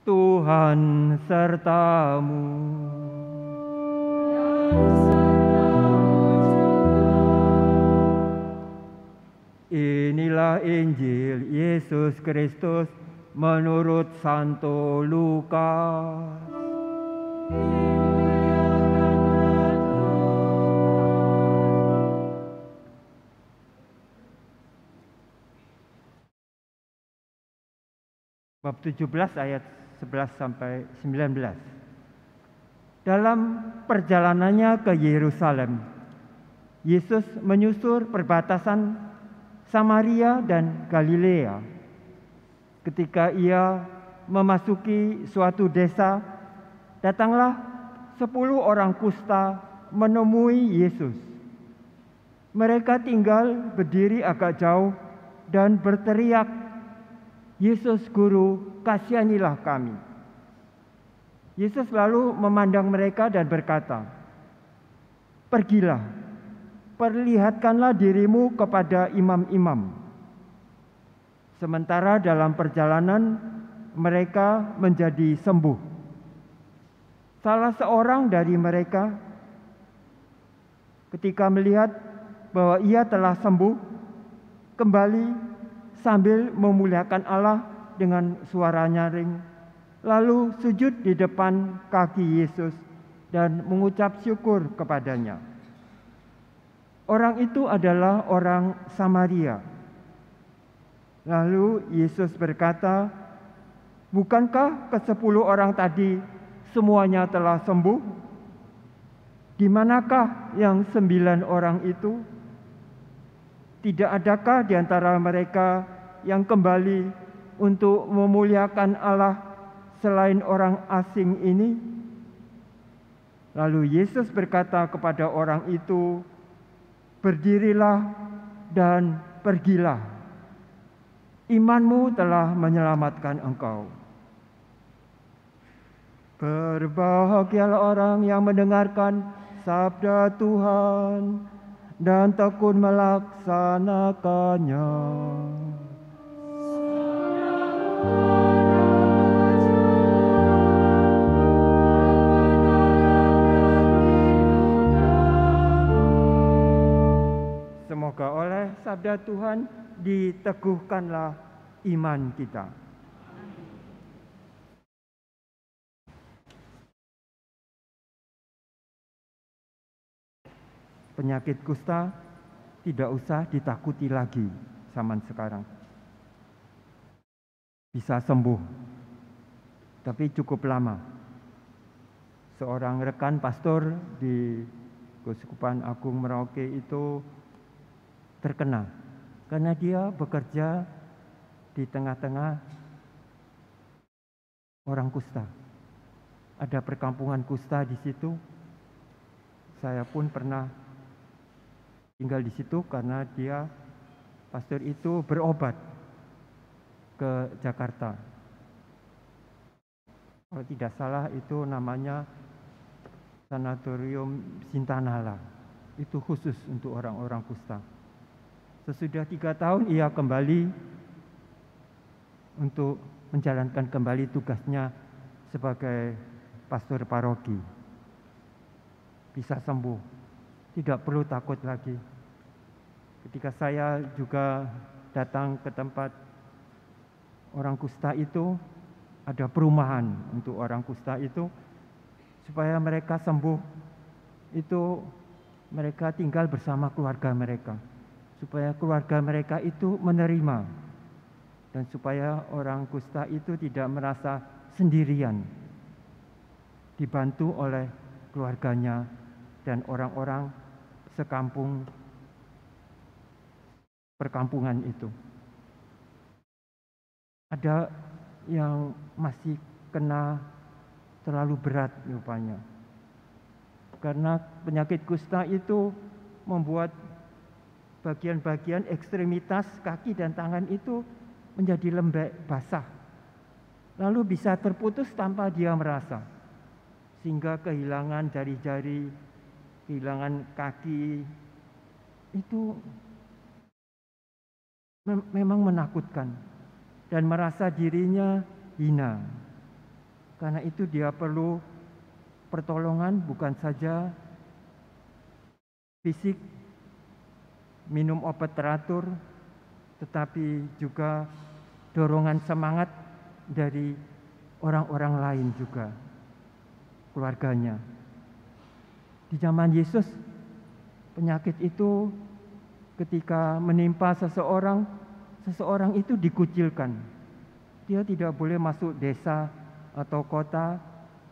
Tuhan sertamu. Inilah Injil Yesus Kristus menurut Santo Lukas. Bab 17 ayat 11 sampai 19. Dalam perjalanannya ke Yerusalem, Yesus menyusur perbatasan Samaria dan Galilea. Ketika ia memasuki suatu desa, datanglah 10 orang kusta menemui Yesus. Mereka tinggal berdiri agak jauh dan berteriak, "Yesus Guru, kasihanilah kami." Yesus lalu memandang mereka dan berkata, "Pergilah, perlihatkanlah dirimu kepada imam-imam." Sementara dalam perjalanan mereka menjadi sembuh. Salah seorang dari mereka ketika melihat bahwa ia telah sembuh, kembali sambil memuliakan Allah dengan suara nyaring, lalu sujud di depan kaki Yesus dan mengucap syukur kepadanya. Orang itu adalah orang Samaria. Lalu Yesus berkata, "Bukankah ke-10 orang tadi semuanya telah sembuh? Di manakah yang 9 orang itu? Tidak adakah di antara mereka yang kembali untuk memuliakan Allah selain orang asing ini?" Lalu Yesus berkata kepada orang itu, "Berdirilah dan pergilah. Imanmu telah menyelamatkan engkau." Berbahagialah orang yang mendengarkan sabda Tuhan dan tekun melaksanakannya. Semoga oleh sabda Tuhan diteguhkanlah iman kita. Penyakit kusta tidak usah ditakuti lagi zaman sekarang. Bisa sembuh, tapi cukup lama. Seorang rekan pastor di Keuskupan Agung Merauke itu terkena karena dia bekerja di tengah-tengah orang kusta. Ada perkampungan kusta di situ. Saya pun pernah tinggal di situ karena dia, pastor itu, berobat ke Jakarta. Kalau tidak salah itu namanya Sanatorium Sintanala. Itu khusus untuk orang-orang kusta. Sesudah 3 tahun ia kembali untuk menjalankan kembali tugasnya sebagai pastor paroki. Bisa sembuh, tidak perlu takut lagi. Ketika saya juga datang ke tempat orang kusta itu, ada perumahan untuk orang kusta itu, supaya mereka sembuh, itu mereka tinggal bersama keluarga mereka, supaya keluarga mereka itu menerima, dan supaya orang kusta itu tidak merasa sendirian, dibantu oleh keluarganya dan orang-orang sekampung perkampungan itu. Ada yang masih kena terlalu berat rupanya, karena penyakit kusta itu membuat bagian-bagian ekstremitas kaki dan tangan itu menjadi lembek basah, lalu bisa terputus tanpa dia merasa, sehingga kehilangan jari-jari, kehilangan kaki. Itu memang menakutkan dan merasa dirinya hina. Karena itu dia perlu pertolongan bukan saja fisik, minum obat teratur, tetapi juga dorongan semangat dari orang-orang lain juga, keluarganya. Di zaman Yesus, penyakit itu ketika menimpa seseorang, seseorang itu dikucilkan. Dia tidak boleh masuk desa atau kota,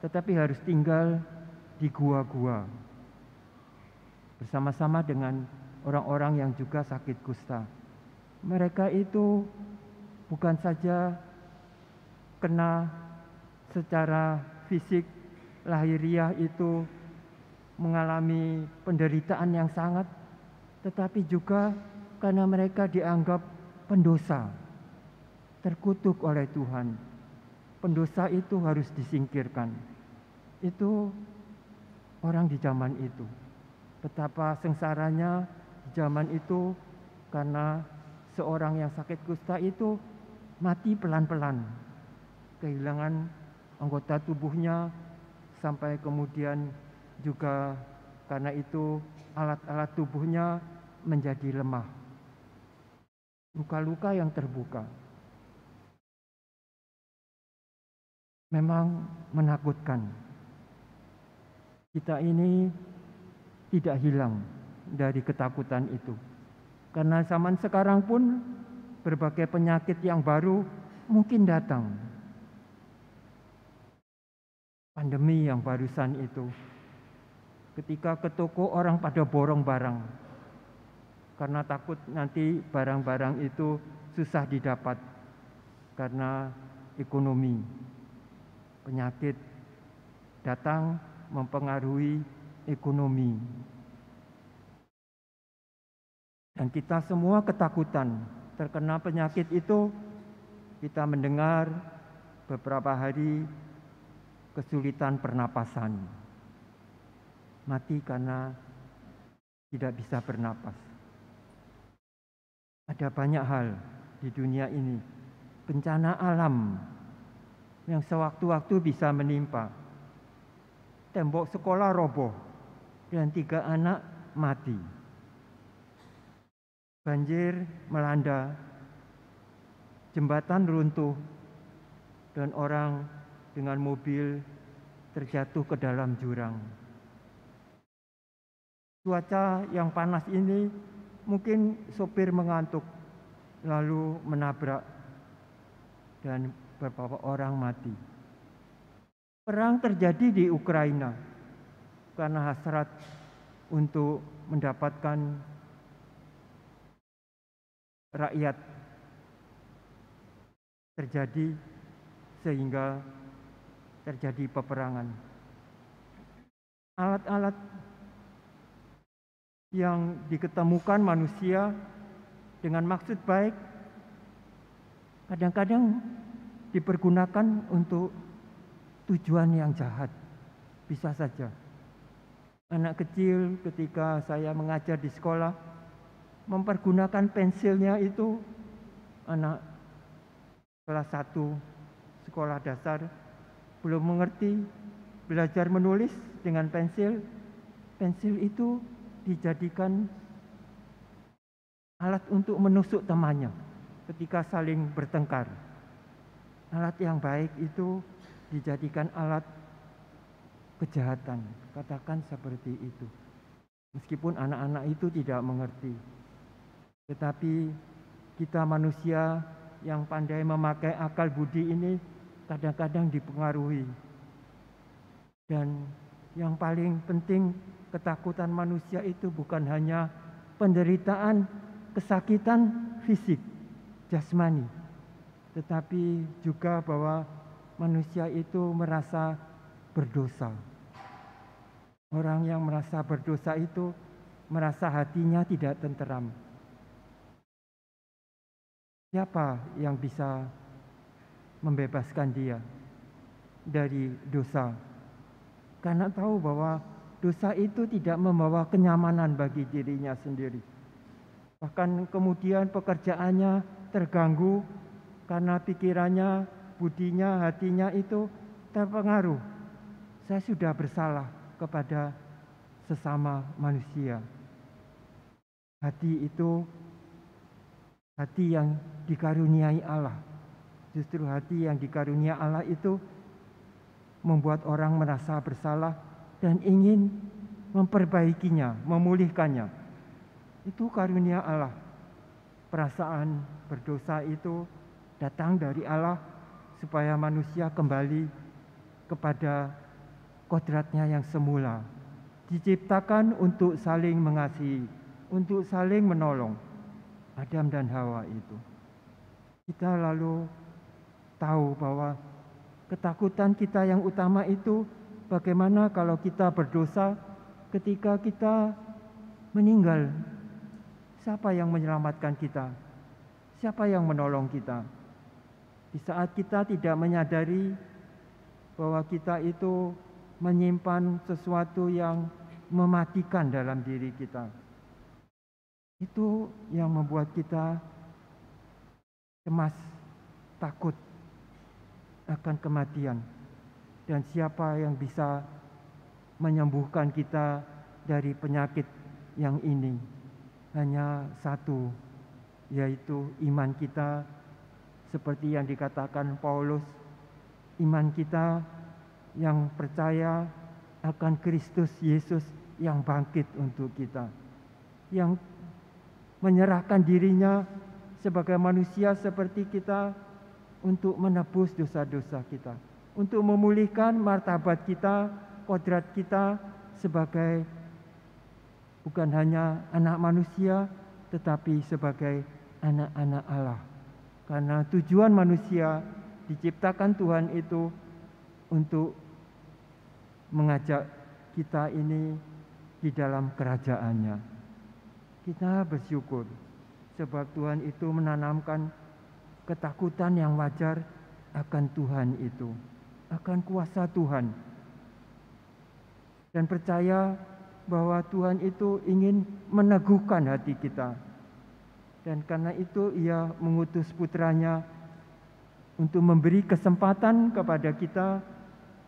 tetapi harus tinggal di gua-gua bersama-sama dengan orang-orang yang juga sakit kusta. Mereka itu bukan saja kena secara fisik, lahiriah itu mengalami penderitaan yang sangat, tetapi juga karena mereka dianggap pendosa, terkutuk oleh Tuhan. Pendosa itu harus disingkirkan. Itu orang di zaman itu. Betapa sengsaranya di zaman itu karena seorang yang sakit kusta itu mati pelan-pelan. Kehilangan anggota tubuhnya sampai kemudian juga karena itu alat-alat tubuhnya menjadi lemah. Luka-luka yang terbuka. Memang menakutkan. Kita ini tidak hilang dari ketakutan itu. Karena zaman sekarang pun berbagai penyakit yang baru mungkin datang. Pandemi yang barusan itu, ketika ke toko orang pada borong barang, karena takut nanti barang-barang itu susah didapat karena ekonomi. Penyakit datang mempengaruhi ekonomi. Dan kita semua ketakutan terkena penyakit itu. Kita mendengar beberapa hari kesulitan pernapasan. Mati karena tidak bisa bernapas. Ada banyak hal di dunia ini, bencana alam yang sewaktu-waktu bisa menimpa. Tembok sekolah roboh dan 3 anak mati. Banjir melanda, jembatan runtuh, dan orang dengan mobil terjatuh ke dalam jurang. Cuaca yang panas ini mungkin sopir mengantuk lalu menabrak dan beberapa orang mati. Perang terjadi di Ukraina karena hasrat untuk mendapatkan rakyat terjadi sehingga terjadi peperangan. Alat-alat yang diketemukan manusia dengan maksud baik kadang-kadang dipergunakan untuk tujuan yang jahat. Bisa saja. Anak kecil ketika saya mengajar di sekolah mempergunakan pensilnya itu, anak kelas 1 sekolah dasar belum mengerti belajar menulis dengan pensil. Pensil itu dijadikan alat untuk menusuk temannya ketika saling bertengkar. Alat yang baik itu dijadikan alat kejahatan, katakan seperti itu. Meskipun anak-anak itu tidak mengerti, tetapi kita manusia yang pandai memakai akal budi ini kadang-kadang dipengaruhi. Dan yang paling penting, ketakutan manusia itu bukan hanya penderitaan, kesakitan fisik, jasmani, tetapi juga bahwa manusia itu merasa berdosa. Orang yang merasa berdosa itu merasa hatinya tidak tenteram. Siapa yang bisa membebaskan dia dari dosa? Karena tahu bahwa dosa itu tidak membawa kenyamanan bagi dirinya sendiri. Bahkan kemudian pekerjaannya terganggu karena pikirannya, budinya, hatinya itu terpengaruh. Saya sudah bersalah kepada sesama manusia. Hati itu hati yang dikaruniai Allah. Justru hati yang dikaruniai Allah itu membuat orang merasa bersalah dan ingin memperbaikinya, memulihkannya. Itu karunia Allah. Perasaan berdosa itu datang dari Allah supaya manusia kembali kepada kodratnya yang semula. Diciptakan untuk saling mengasihi, untuk saling menolong. Adam dan Hawa itu. Kita lalu tahu bahwa ketakutan kita yang utama itu bagaimana kalau kita berdosa ketika kita meninggal. Siapa yang menyelamatkan kita? Siapa yang menolong kita? Di saat kita tidak menyadari bahwa kita itu menyimpan sesuatu yang mematikan dalam diri kita. Itu yang membuat kita cemas, takut akan kematian. Dan siapa yang bisa menyembuhkan kita dari penyakit yang ini? Hanya satu, yaitu iman kita, seperti yang dikatakan Paulus, iman kita yang percaya akan Kristus Yesus yang bangkit untuk kita, yang menyerahkan dirinya sebagai manusia seperti kita untuk menebus dosa-dosa kita, untuk memulihkan martabat kita, kodrat kita sebagai bukan hanya anak manusia, tetapi sebagai anak-anak Allah. Karena tujuan manusia diciptakan Tuhan itu untuk mengajak kita ini di dalam kerajaannya. Kita bersyukur sebab Tuhan itu menanamkan ketakutan yang wajar akan Tuhan itu, akan kuasa Tuhan. Dan percaya bahwa Tuhan itu ingin meneguhkan hati kita. Dan karena itu Ia mengutus putranya untuk memberi kesempatan kepada kita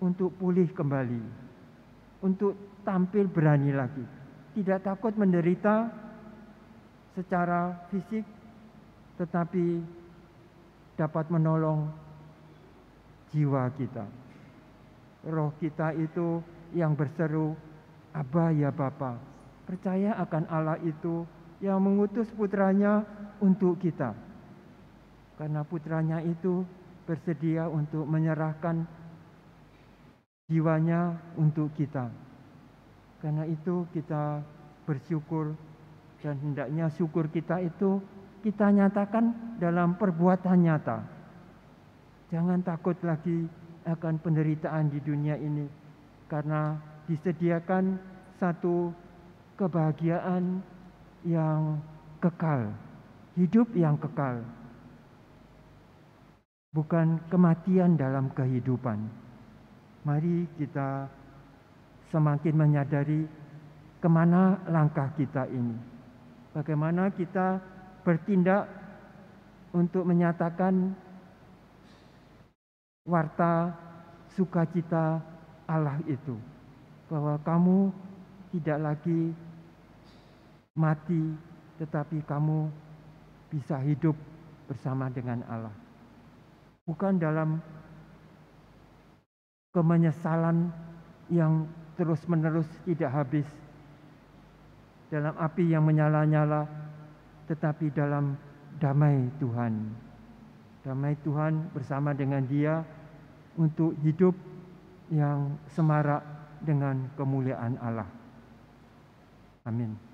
untuk pulih kembali, untuk tampil berani lagi, tidak takut menderita secara fisik, tetapi dapat menolong jiwa kita. Roh kita itu yang berseru, Aba ya Bapa. Percaya akan Allah itu yang mengutus putranya untuk kita. Karena putranya itu bersedia untuk menyerahkan jiwanya untuk kita. Karena itu kita bersyukur, dan hendaknya syukur kita itu kita nyatakan dalam perbuatan nyata. Jangan takut lagi akan penderitaan di dunia ini, karena disediakan satu kebahagiaan yang kekal, hidup yang kekal, bukan kematian dalam kehidupan. Mari kita semakin menyadari kemana langkah kita ini, bagaimana kita bertindak untuk menyatakan warta sukacita Allah itu, bahwa kamu tidak lagi mati, tetapi kamu bisa hidup bersama dengan Allah. Bukan dalam kemenyesalan yang terus-menerus tidak habis, dalam api yang menyala-nyala, tetapi dalam damai Tuhan. Damai Tuhan bersama dengan Dia untuk hidup yang semarak dengan kemuliaan Allah. Amin.